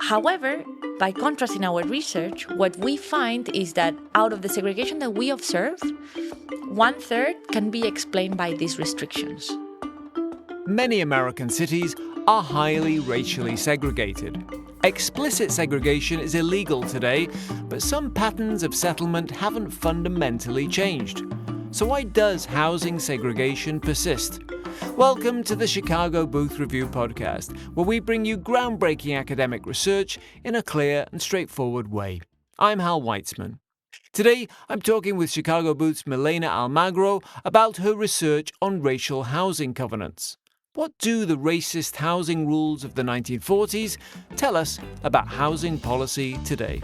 However, by contrast in our research, what we find is that out of the segregation that we observe, 1/3 can be explained by these restrictions. Many American cities are highly racially segregated. Explicit segregation is illegal today, but some patterns of settlement haven't fundamentally changed. So why does housing segregation persist? Welcome to the Chicago Booth Review podcast, where we bring you groundbreaking academic research in a clear and straightforward way. I'm Hal Weitzman. Today, I'm talking with Chicago Booth's Milena Almagro about her research on racial housing covenants. What do the racist housing rules of the 1940s tell us about housing policy today?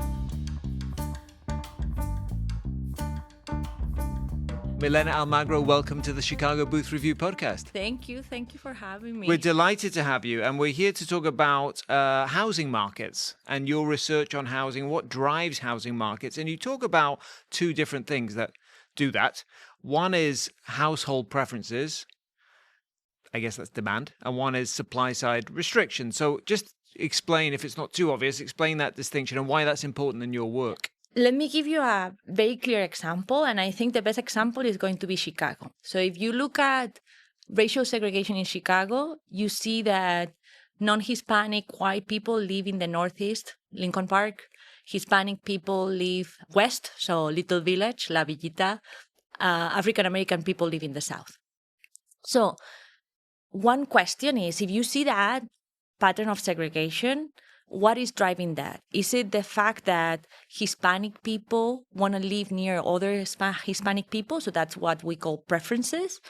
Milena Almagro, welcome to the Chicago Booth Review podcast. Thank you for having me. We're delighted to have you, and we're here to talk about housing markets and your research on housing, what drives housing markets. And you talk about two different things that do that. One is household preferences, I guess that's demand, and one is supply-side restriction. So just explain, if it's not too obvious, explain that distinction and why that's important in your work. Let me give you a very clear example, and I think the best example is going to be Chicago. So if you look at racial segregation in Chicago, you see that non-Hispanic white people live in the Northeast, Lincoln Park. Hispanic people live west, so Little Village, La Villita. African-American people live in the South. So one question is, if you see that pattern of segregation, what is driving that? Is it the fact that Hispanic people want to live near other Hispanic people, so that's what we call preferences?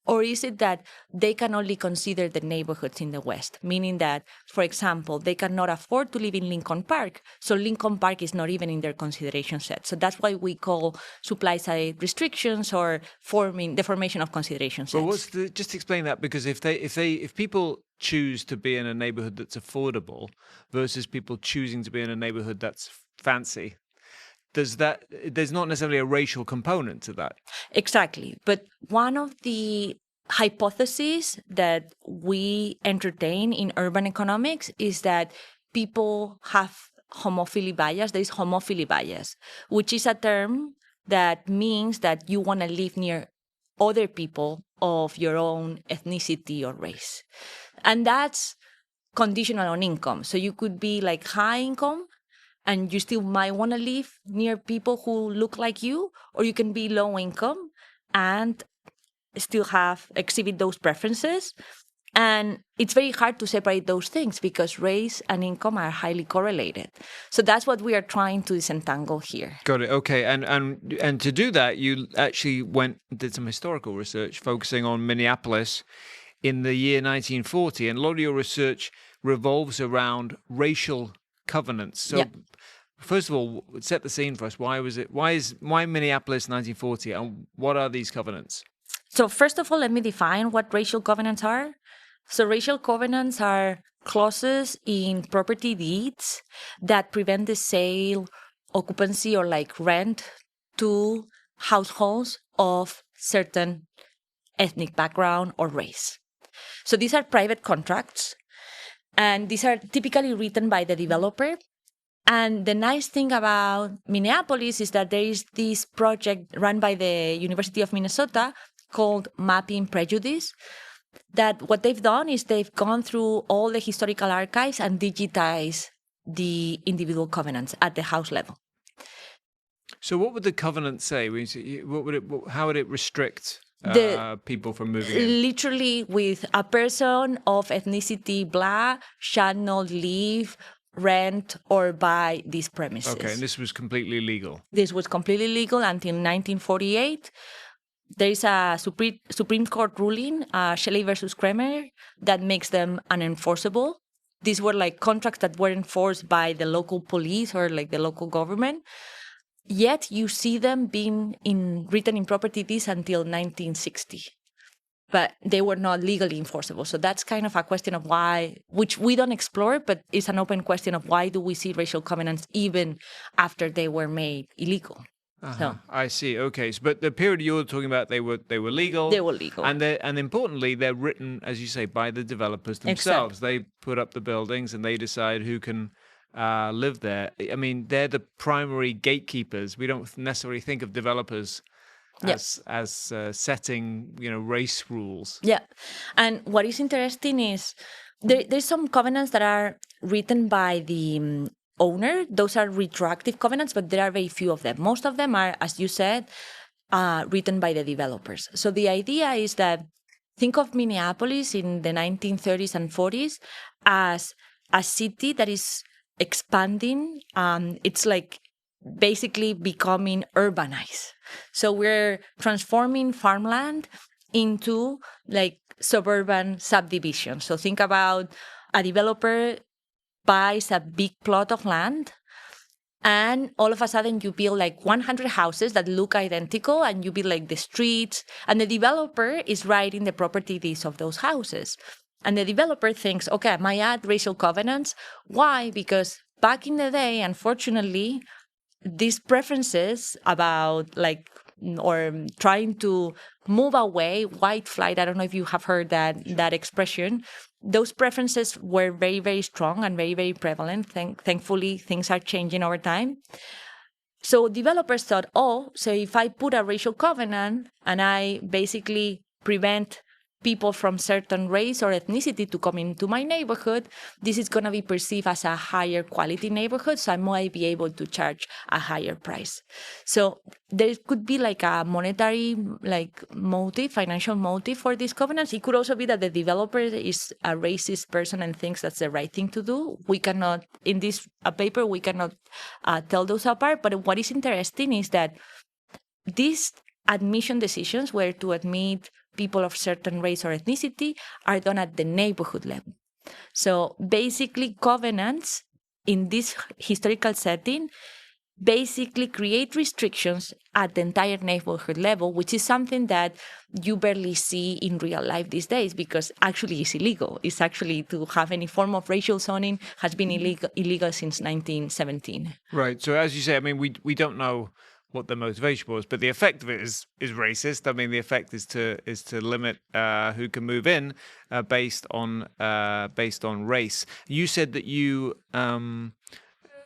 Or is it that they can only consider the neighborhoods in the West, meaning that, for example, they cannot afford to live in Lincoln Park, so Lincoln Park is not even in their consideration set. So that's why we call supply-side restrictions or the formation of consideration sets. Well, just explain that, because if people choose to be in a neighborhood that's affordable versus people choosing to be in a neighborhood that's fancy, there's not necessarily a racial component to that. Exactly. But one of the hypotheses that we entertain in urban economics is that people have homophily bias. There is homophily bias, which is a term that means that you want to live near other people of your own ethnicity or race. And that's conditional on income. So you could be like high income, and you still might want to live near people who look like you, or you can be low income and still exhibit those preferences. And it's very hard to separate those things because race and income are highly correlated. So that's what we are trying to disentangle here. Got it. Okay. And to do that, you actually did some historical research focusing on Minneapolis in the year 1940. And a lot of your research revolves around racial covenants. So First of all, set the scene for us. Why Minneapolis 1940, and what are these covenants? So first of all, let me define what racial covenants are. So racial covenants are clauses in property deeds that prevent the sale, occupancy, or like rent to households of certain ethnic background or race. So these are private contracts, and these are typically written by the developer. And the nice thing about Minneapolis is that there is this project run by the University of Minnesota called Mapping Prejudice, that what they've done is they've gone through all the historical archives and digitized the individual covenants at the house level. So what would the covenant say? How would it restrict people from moving in? Literally, with a person of ethnicity Black shall not live, rent, or buy these premises. Okay, and this was completely legal? This was completely legal until 1948. There is a Supreme Court ruling, Shelley versus Kramer, that makes them unenforceable. These were like contracts that were enforced by the local police or like the local government. Yet you see them being written in property deeds until 1960. But they were not legally enforceable. So that's kind of a question of why, which we don't explore, but it's an open question of why do we see racial covenants even after they were made illegal. So. I see. Okay. But the period you're talking about, they were legal. They were legal. And importantly, they're written, as you say, by the developers themselves. Exactly. They put up the buildings and they decide who can live there. I mean, they're the primary gatekeepers. We don't necessarily think of developers as setting, race rules. Yeah. And what is interesting is there's some covenants that are written by the owner. Those are retroactive covenants, but there are very few of them. Most of them are, as you said, written by the developers. So the idea is that think of Minneapolis in the 1930s and 40s as a city that is expanding. It's like basically becoming urbanized. So we're transforming farmland into like suburban subdivisions. So think about a developer buys a big plot of land, and all of a sudden you build like 100 houses that look identical, and you build like the streets, and the developer is writing the property deeds of those houses. And the developer thinks, okay, I might add racial covenants. Why? Because back in the day, unfortunately, these preferences about like or trying to move away, white flight, I don't know if you have heard that expression, those preferences were very, very strong and very, very prevalent. Thankfully, things are changing over time. So developers thought, so if I put a racial covenant and I basically prevent people from certain race or ethnicity to come into my neighborhood, this is going to be perceived as a higher quality neighborhood, so I might be able to charge a higher price. So there could be like a monetary motive, financial motive for these covenants. It could also be that the developer is a racist person and thinks that's the right thing to do. We cannot, in this paper, we cannot tell those apart. But what is interesting is that these admission decisions, where to admit people of certain race or ethnicity, are done at the neighborhood level. So basically, covenants in this historical setting basically create restrictions at the entire neighborhood level, which is something that you barely see in real life these days, because actually it's illegal. It's actually to have any form of racial zoning has been illegal since 1917. Right. So as you say, I mean, we don't know what the motivation was, but the effect of it is racist. I mean, the effect is to limit who can move in based on race. You said that you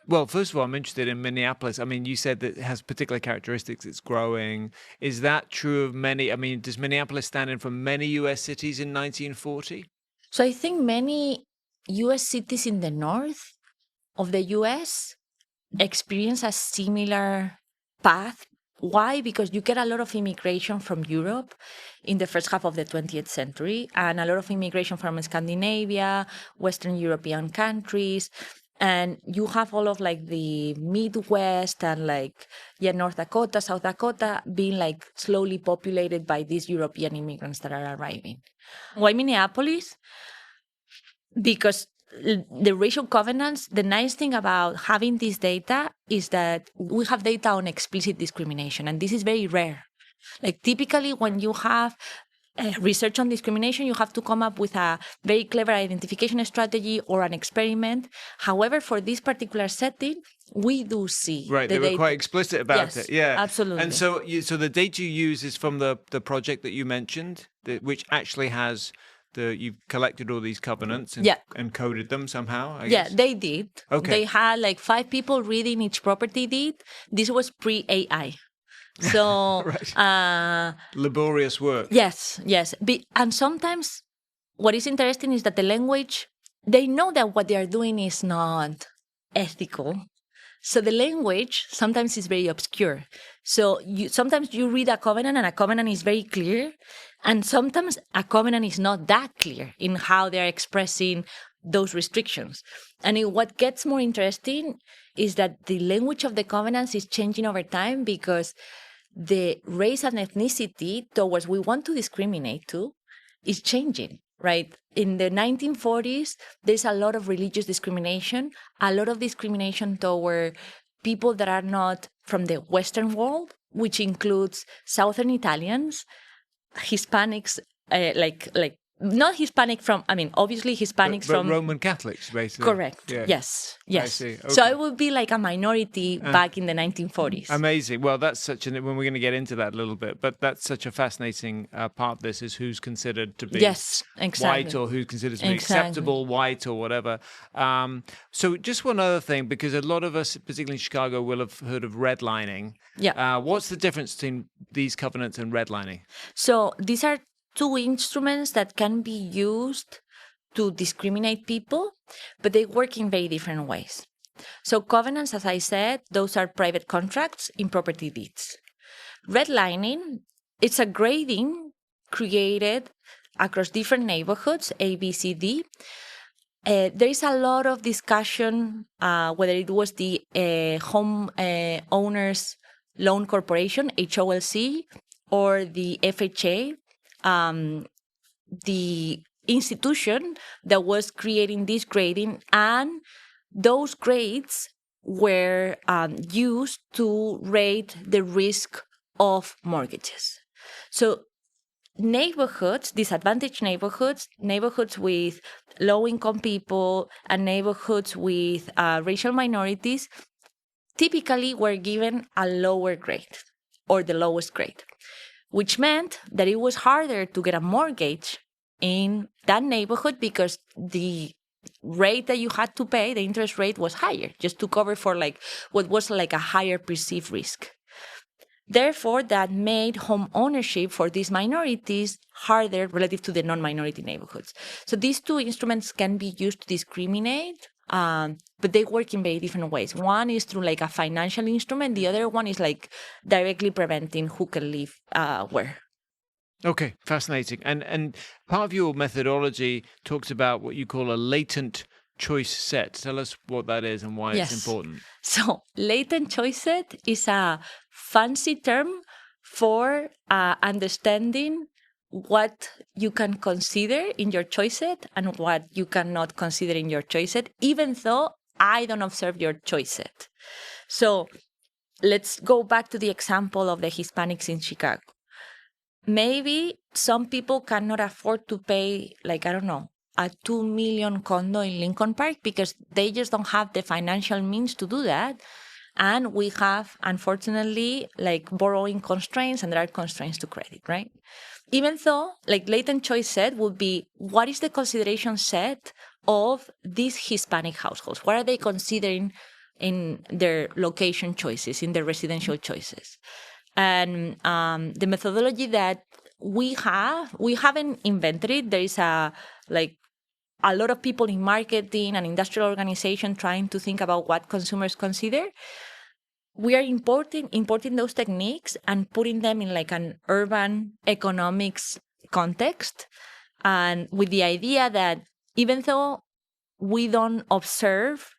well, first of all, I'm interested in Minneapolis. I mean, you said that it has particular characteristics. It's growing. Is that true of many? I mean, does Minneapolis stand in for many U.S. cities in 1940? So I think many U.S. cities in the north of the U.S. experience a similar path. Why? Because you get a lot of immigration from Europe in the first half of the 20th century, and a lot of immigration from Scandinavia, Western European countries. And you have all of like the Midwest and North Dakota, South Dakota being like slowly populated by these European immigrants that are arriving. Why Minneapolis? Because the racial covenants, the nice thing about having this data is that we have data on explicit discrimination, and this is very rare. Like typically when you have research on discrimination, you have to come up with a very clever identification strategy or an experiment. However, for this particular setting, we do see they were quite explicit about it. Yeah, absolutely. And so the data you use is from the project that you mentioned, which actually has you've collected all these covenants and coded them somehow, I guess? Yeah, they did. Okay. They had like 5 people reading each property deed. This was pre-AI. So right. Laborious work. Yes. And sometimes what is interesting is that the language, they know that what they are doing is not ethical. So the language sometimes is very obscure. So sometimes you read a covenant and a covenant is very clear, and sometimes a covenant is not that clear in how they're expressing those restrictions. And what gets more interesting is that the language of the covenants is changing over time, because the race and ethnicity towards we want to discriminate to is changing, right? In the 1940s, there's a lot of religious discrimination, a lot of discrimination toward people that are not from the Western world, which includes Southern Italians, Hispanics, like not Hispanic from, obviously Hispanics but from... Roman Catholics, basically. Correct. Yeah. Yes. I see. So Okay. it would be like a minority back in the 1940s. Amazing. Well, that's such when we're going to get into that a little bit, but that's such a fascinating part of this is who's considered to be white or who's considered to be acceptable white or whatever. So just one other thing, because a lot of us, particularly in Chicago, will have heard of redlining. Yeah. What's the difference between these covenants and redlining? So these are two instruments that can be used to discriminate people, but they work in very different ways. So covenants, as I said, those are private contracts in property deeds. Redlining, it's a grading created across different neighborhoods, A, B, C, D. There is a lot of discussion whether it was the Home Owners Loan Corporation, HOLC, or the FHA, the institution that was creating this grading, and those grades were used to rate the risk of mortgages. So neighborhoods, disadvantaged neighborhoods, neighborhoods with low-income people, and neighborhoods with racial minorities typically were given a lower grade or the lowest grade, which meant that it was harder to get a mortgage in that neighborhood because the rate that you had to pay, the interest rate, was higher, just to cover for what was a higher perceived risk. Therefore, that made home ownership for these minorities harder relative to the non-minority neighborhoods. So these two instruments can be used to discriminate, but they work in very different ways. One is through a financial instrument. The other one is directly preventing who can live where. Okay, fascinating. And part of your methodology talks about what you call a latent choice set. Tell us what that is and why it's important. So latent choice set is a fancy term for understanding what you can consider in your choice set and what you cannot consider in your choice set, even though I don't observe your choice set. So let's go back to the example of the Hispanics in Chicago. Maybe some people cannot afford to pay, a 2 million condo in Lincoln Park because they just don't have the financial means to do that. And we have, unfortunately, borrowing constraints, and there are constraints to credit, right? Even though, latent choice set would be, what is the consideration set of these Hispanic households? What are they considering in their location choices, in their residential choices? And the methodology that we haven't invented it. There is a lot of people in marketing and industrial organization trying to think about what consumers consider. We are importing those techniques and putting them in an urban economics context, and with the idea that even though we don't observe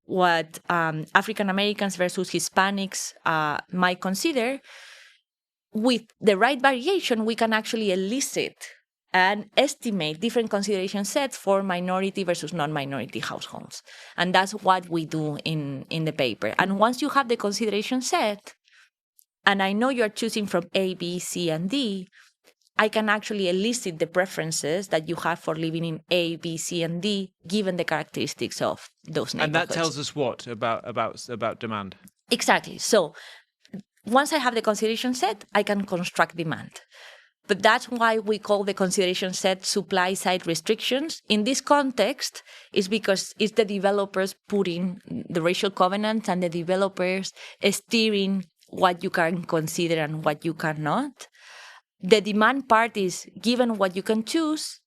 what African Americans versus Hispanics might consider, with the right variation, we can actually elicit and estimate different consideration sets for minority versus non-minority households. And that's what we do in the paper. And once you have the consideration set, and I know you're choosing from A, B, C, and D, I can actually elicit the preferences that you have for living in A, B, C, and D, given the characteristics of those neighborhoods. And that tells us what about demand? Exactly. So once I have the consideration set, I can construct demand. But that's why we call the consideration set supply-side restrictions. In this context, is because it's the developers putting the racial covenants and the developers steering what you can consider and what you cannot. The demand part is, given what you can choose,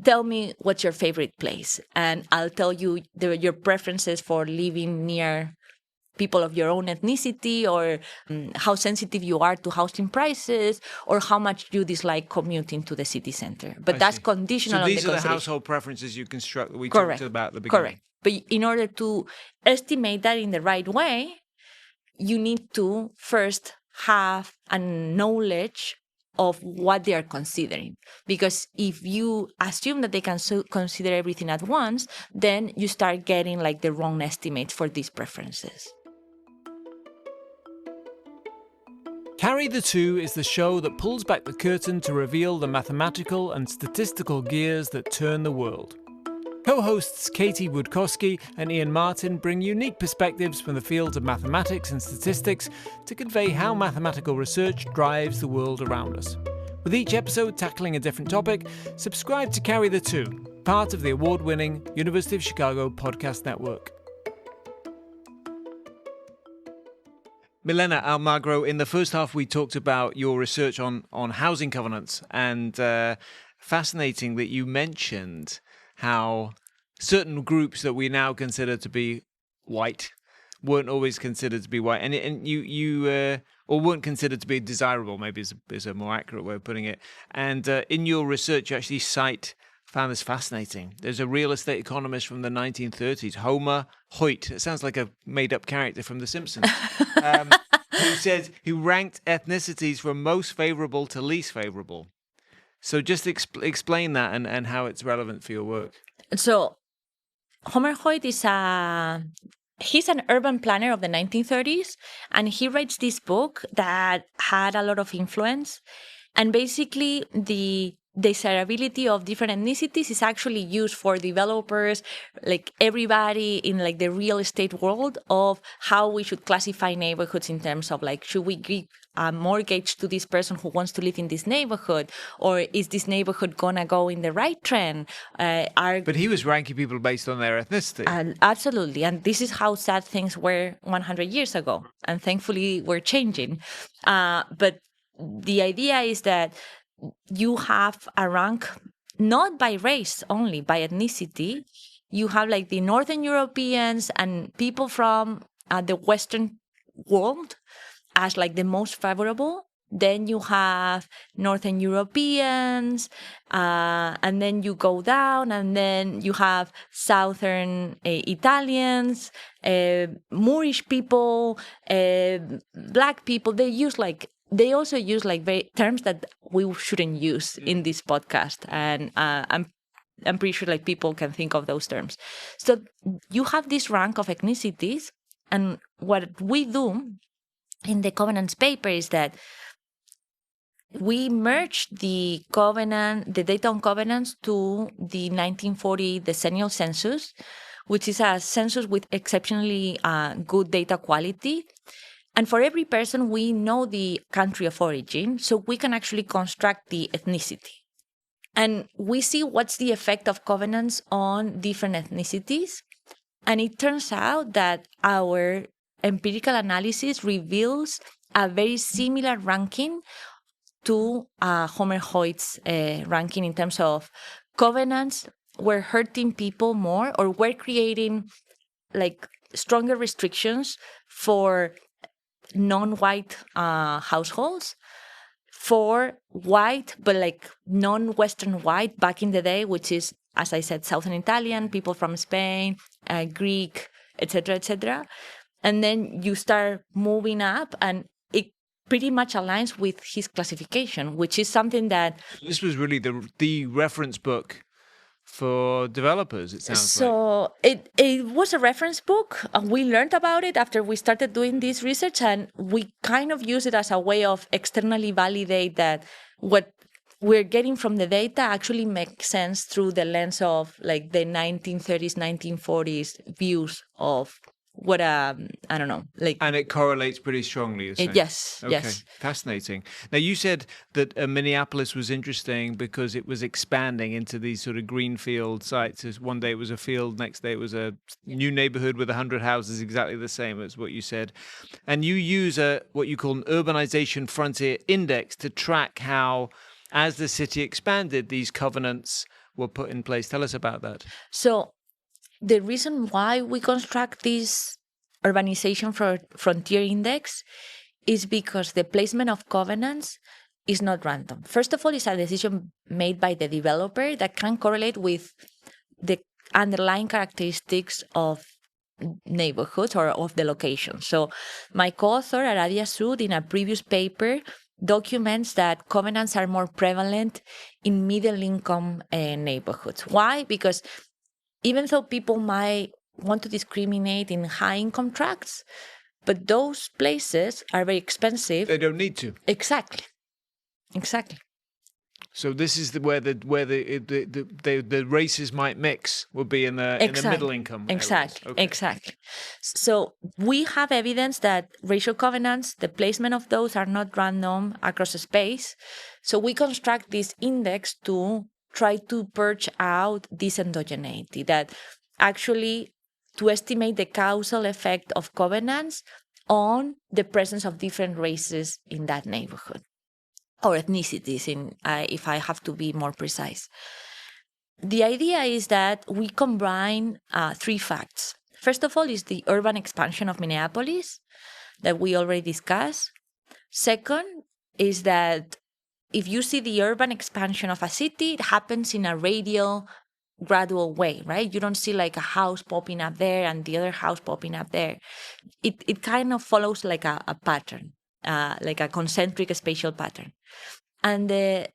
tell me what's your favorite place. And I'll tell you your preferences for living near people of your own ethnicity, or how sensitive you are to housing prices, or how much you dislike commuting to the city center. But that's conditional on the consideration. So these are the household preferences you construct that we talked about at the beginning. Correct. But in order to estimate that in the right way, you need to first have a knowledge of what they are considering. Because if you assume that they can consider everything at once, then you start getting the wrong estimates for these preferences. Carry the Two is the show that pulls back the curtain to reveal the mathematical and statistical gears that turn the world. Co-hosts Katie Woodkowski and Ian Martin bring unique perspectives from the fields of mathematics and statistics to convey how mathematical research drives the world around us. With each episode tackling a different topic, subscribe to Carry the Two, part of the award-winning University of Chicago podcast network. Milena, Almagro, in the first half we talked about your research on housing covenants, and fascinating that you mentioned how certain groups that we now consider to be white weren't always considered to be white, and you or weren't considered to be desirable, maybe is a more accurate way of putting it. And in your research, you actually found this fascinating. There's a real estate economist from the 1930s, Homer Hoyt. It sounds like a made-up character from The Simpsons. who ranked ethnicities from most favorable to least favorable. So just explain that and how it's relevant for your work. So Homer Hoyt he's an urban planner of the 1930s, and he writes this book that had a lot of influence. And basically, the desirability of different ethnicities is actually used for developers, like everybody in like the real estate world, of how we should classify neighborhoods in terms of like, should we give a mortgage to this person who wants to live in this neighborhood, or is this neighborhood gonna go in the right trend? But he was ranking people based on their ethnicity. Absolutely, and this is how sad things were 100 years ago, and thankfully we're changing. But the idea is that you have a rank not by race only, by ethnicity. You have like the Northern Europeans and people from the Western world as like the most favorable. Then you have Northern Europeans, and then you go down, and then you have Southern Italians, Moorish people, Black people. They also use like terms that we shouldn't use in this podcast, and I'm pretty sure like people can think of those terms. So you have this rank of ethnicities, and what we do in the covenants paper is that we merge the data on covenants to the 1940 decennial census, which is a census with exceptionally good data quality. And for every person, we know the country of origin, so we can actually construct the ethnicity. And we see what's the effect of covenants on different ethnicities. And it turns out that our empirical analysis reveals a very similar ranking to Homer Hoyt's ranking in terms of covenants were hurting people more, or were creating like stronger restrictions for non-white households, for white, but like non-Western white back in the day, which is, as I said, Southern Italian, people from Spain, Greek, etc., etc. And then you start moving up, and it pretty much aligns with his classification, which is something that... This was really the reference book for developers, it sounds like. So it was a reference book. We learned about it after we started doing this research, and we kind of use it as a way of externally validate that what we're getting from the data actually makes sense through the lens of like the 1930s, 1940s views of what I don't know, like. And it correlates pretty strongly, you're saying? Yes, okay. yes. Fascinating. Now, you said that Minneapolis was interesting because it was expanding into these sort of greenfield sites. One day it was a field, next day it was a new neighborhood with 100 houses, exactly the same as what you said. And you use what you call an urbanization frontier index to track how, as the city expanded, these covenants were put in place. Tell us about that. So the reason why we construct this urbanization frontier index is because the placement of covenants is not random. First of all, it's a decision made by the developer that can correlate with the underlying characteristics of neighborhoods or of the location. So my co-author, Aradia Sud, in a previous paper, documents that covenants are more prevalent in middle-income neighborhoods. Why? Because even though people might want to discriminate in high-income tracts, But those places are very expensive. They don't need to. Exactly. So this is where the races might mix. Will be in the middle income. Exactly. So we have evidence that racial covenants, the placement of those, are not random across space. So we construct this index to try to purge out this endogeneity, that actually to estimate the causal effect of covenants on the presence of different races in that neighborhood, or ethnicities, if I have to be more precise. The idea is that we combine three facts. First of all is the urban expansion of Minneapolis that we already discussed. Second is that if you see the urban expansion of a city, it happens in a radial, gradual way, right? You don't see like a house popping up there and the other house popping up there. It kind of follows like a pattern, like a concentric spatial pattern. And the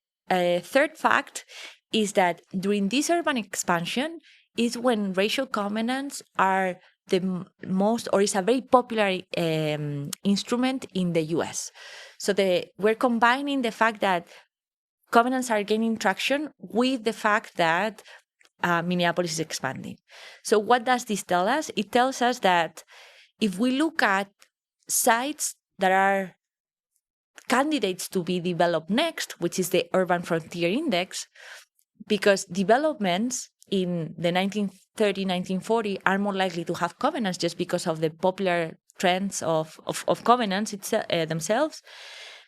third fact is that during this urban expansion is when racial covenants are the most, or is a very popular instrument in the US. So we're combining the fact that covenants are gaining traction with the fact that Minneapolis is expanding. So what does this tell us? It tells us that if we look at sites that are candidates to be developed next, which is the Urban Frontier Index, because developments in the 1930, 1940 are more likely to have covenants just because of the popular trends of covenants themselves,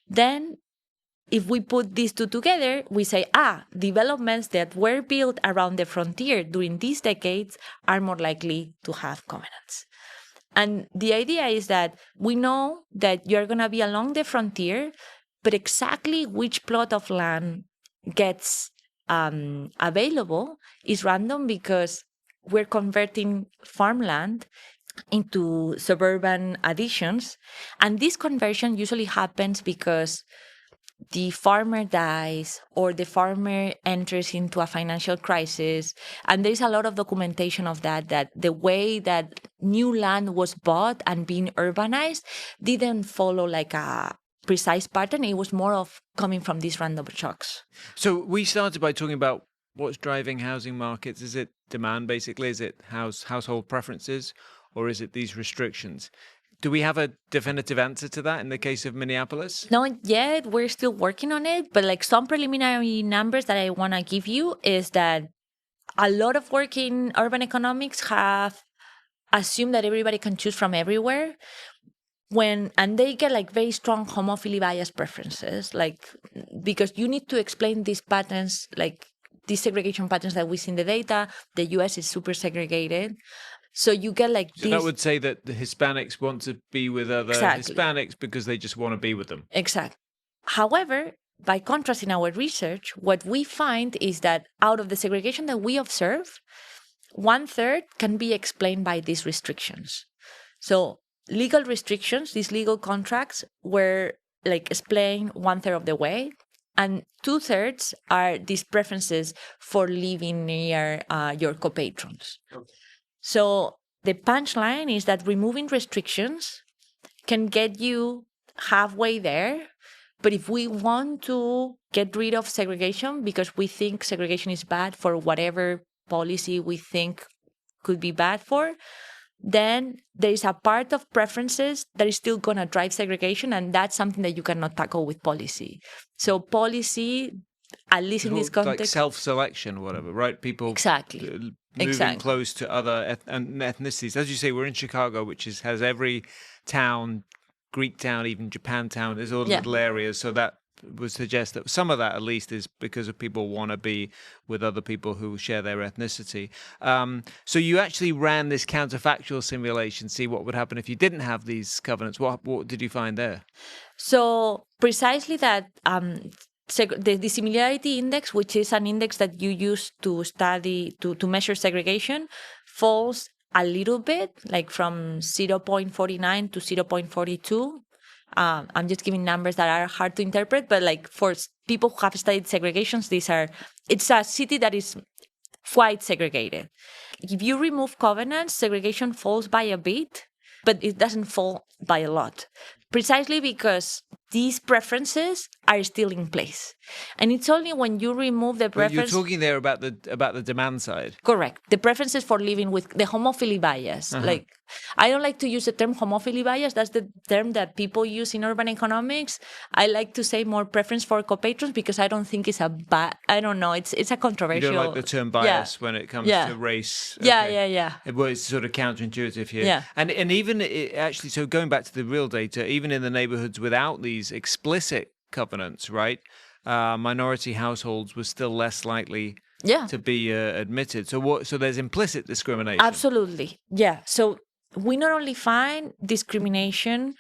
then if we put these two together, we say, developments that were built around the frontier during these decades are more likely to have covenants. And the idea is that we know that you're going to be along the frontier, but exactly which plot of land gets available is random because we're converting farmland into suburban additions. And this conversion usually happens because the farmer dies or the farmer enters into a financial crisis. And there's a lot of documentation of that the way that new land was bought and being urbanized didn't follow like a precise pattern. It was more of coming from these random shocks. So we started by talking about what's driving housing markets. Is it demand, basically? Is it household preferences? Or is it these restrictions? Do we have a definitive answer to that in the case of Minneapolis? Not yet. We're still working on it. But like some preliminary numbers that I want to give you is that a lot of work in urban economics have assumed that everybody can choose from everywhere. And they get like very strong homophily bias preferences, like because you need to explain these patterns, like these segregation patterns that we see in the data. The US is super segregated. So you get like so that would say that the Hispanics want to be with other Hispanics because they just want to be with them. Exactly. However, by contrast in our research, what we find is that out of the segregation that we observe, 1/3 can be explained by these restrictions. So legal restrictions, these legal contracts were like explained 1/3 of the way. And 2/3 are these preferences for living near your co-patrons. Okay. So the punchline is that removing restrictions can get you halfway there. But if we want to get rid of segregation because we think segregation is bad for whatever policy we think could be bad for, then there is a part of preferences that is still going to drive segregation, and that's something that you cannot tackle with policy. So policy, at least in this context... Like self-selection, whatever, right? People... Exactly. Moving close to other ethnicities. As you say, we're in Chicago, which has every town, Greek town, even Japantown. There's all little areas. So that would suggest that some of that, at least, is because of people want to be with other people who share their ethnicity. So you actually ran this counterfactual simulation, see what would happen if you didn't have these covenants. What did you find there? So precisely that... the similarity index, which is an index that you use to study, to measure segregation, falls a little bit, like from 0.49 to 0.42. I'm just giving numbers that are hard to interpret, but like for people who have studied segregations, it's a city that is quite segregated. If you remove covenants, segregation falls by a bit. but it doesn't fall by a lot, precisely because these preferences are still in place. And it's only when you remove the But preference... you're talking there about the demand side. Correct. The preferences for living with the homophily bias. Like, I don't like to use the term homophily bias. That's the term that people use in urban economics. I like to say more preference for co-patrons because I don't think it's I don't know. It's a controversial... You don't like the term bias when it comes to race. Yeah. Well, it's sort of counterintuitive here. Yeah. And even actually, so going back to the real data, even in the neighborhoods without these explicit covenants, right? Minority households were still less likely to be admitted. So there's implicit discrimination. Absolutely. Yeah. So we not only find discrimination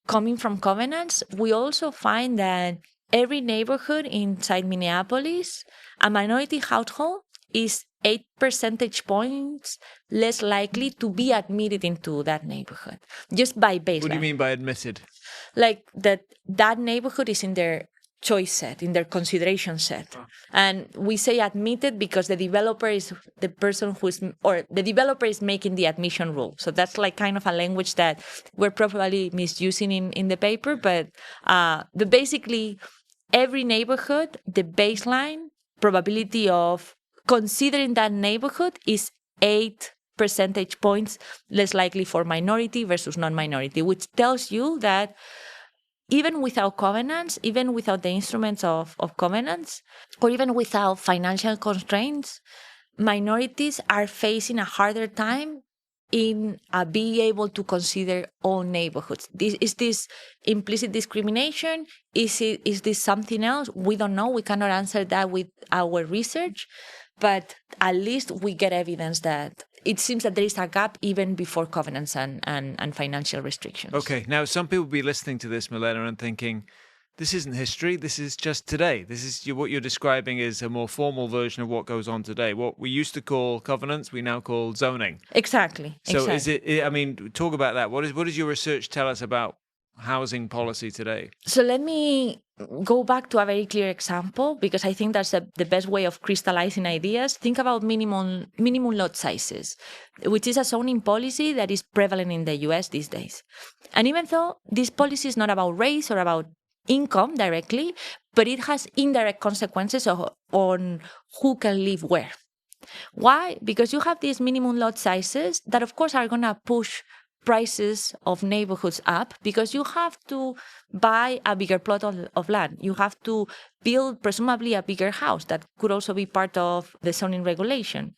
coming from covenants, we also find that every neighborhood inside Minneapolis, a minority household is 8 percentage points less likely to be admitted into that neighborhood, just by baseline. What do you mean by admitted? Like that neighborhood is in their choice set, in their consideration set. And we say admitted because the developer is the person the developer is making the admission rule. So that's like kind of a language that we're probably misusing in the paper. But basically, every neighborhood, the baseline probability of considering that neighborhood is 8 percentage points less likely for minority versus non-minority, which tells you that even without covenants, even without the instruments of covenants, or even without financial constraints, minorities are facing a harder time in being able to consider all neighborhoods. Is this implicit discrimination? Is this something else? We don't know. We cannot answer that with our research, but at least we get evidence that it seems that there is a gap even before covenants and financial restrictions. Okay, now some people will be listening to this, Milena, and thinking, this isn't history, this is just today. This is what you're describing is a more formal version of what goes on today. What we used to call covenants, we now call zoning. Exactly. So is it, I mean, talk about that. What does your research tell us about housing policy today? So let me go back to a very clear example, because I think that's the best way of crystallizing ideas. Think about minimum lot sizes, which is a zoning policy that is prevalent in the US these days. And even though this policy is not about race or about income directly, but it has indirect consequences on who can live where. Why? Because you have these minimum lot sizes that, of course, are going to push prices of neighborhoods up, because you have to buy a bigger plot of land. You have to build presumably a bigger house that could also be part of the zoning regulation.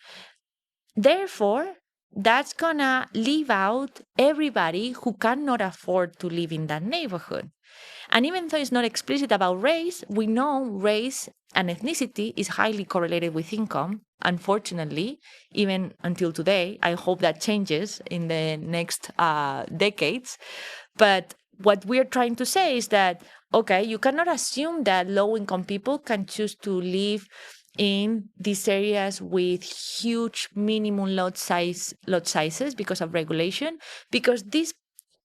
Therefore, that's going to leave out everybody who cannot afford to live in that neighborhood. And even though it's not explicit about race, we know race and ethnicity is highly correlated with income, unfortunately, even until today. I hope that changes in the next decades. But what we're trying to say is that, okay, you cannot assume that low-income people can choose to live in these areas with huge minimum lot sizes because of regulation, because these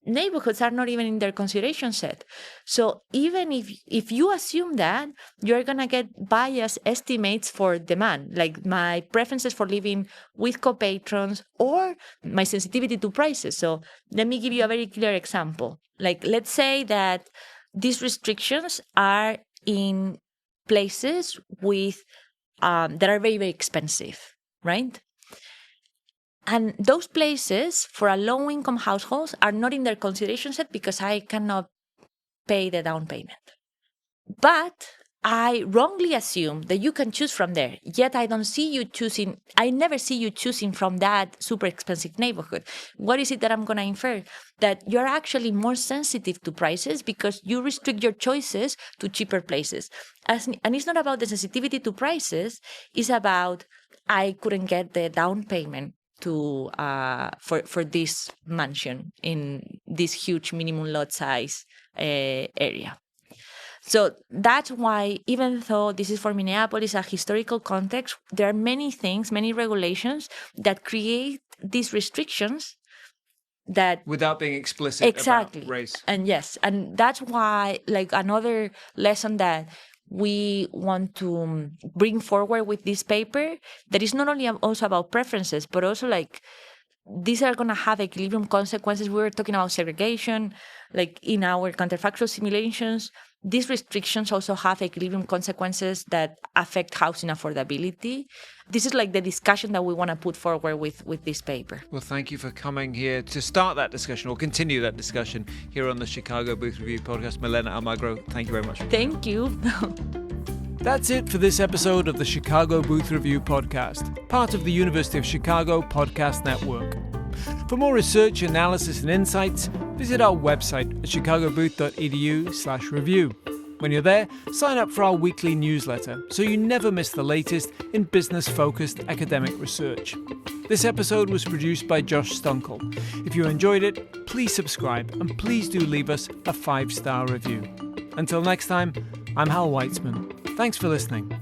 neighborhoods are not even in their consideration set. So even if you assume that, you're going to get biased estimates for demand, like my preferences for living with co-patrons or my sensitivity to prices. So let me give you a very clear example. Like, let's say that these restrictions are in places with that are very, very expensive, right? And those places for a low-income households are not in their consideration set because I cannot pay the down payment. But I wrongly assume that you can choose from there, yet I never see you choosing from that super expensive neighborhood. What is it that I'm going to infer? That you're actually more sensitive to prices because you restrict your choices to cheaper places. And it's not about the sensitivity to prices, it's about I couldn't get the down payment for this mansion in this huge minimum lot size area. So that's why, even though this is for Minneapolis, a historical context, there are many things, many regulations that create these restrictions that... Without being explicit about race. And yes, and that's why, like, another lesson that we want to bring forward with this paper, that is not only also about preferences, but also like these are going to have equilibrium consequences. We were talking about segregation, like in our counterfactual simulations. These restrictions also have equilibrium consequences that affect housing affordability. This is like the discussion that we want to put forward with this paper. Well, thank you for coming here to start that discussion or continue that discussion here on the Chicago Booth Review podcast. Milena, Almagro, thank you very much. Thank you. That's it for this episode of the Chicago Booth Review podcast, part of the University of Chicago Podcast Network. For more research, analysis, and insights, visit our website at chicagobooth.edu/review. When you're there, sign up for our weekly newsletter so you never miss the latest in business-focused academic research. This episode was produced by Josh Stunkel. If you enjoyed it, please subscribe and please do leave us a 5-star review. Until next time, I'm Hal Weitzman. Thanks for listening.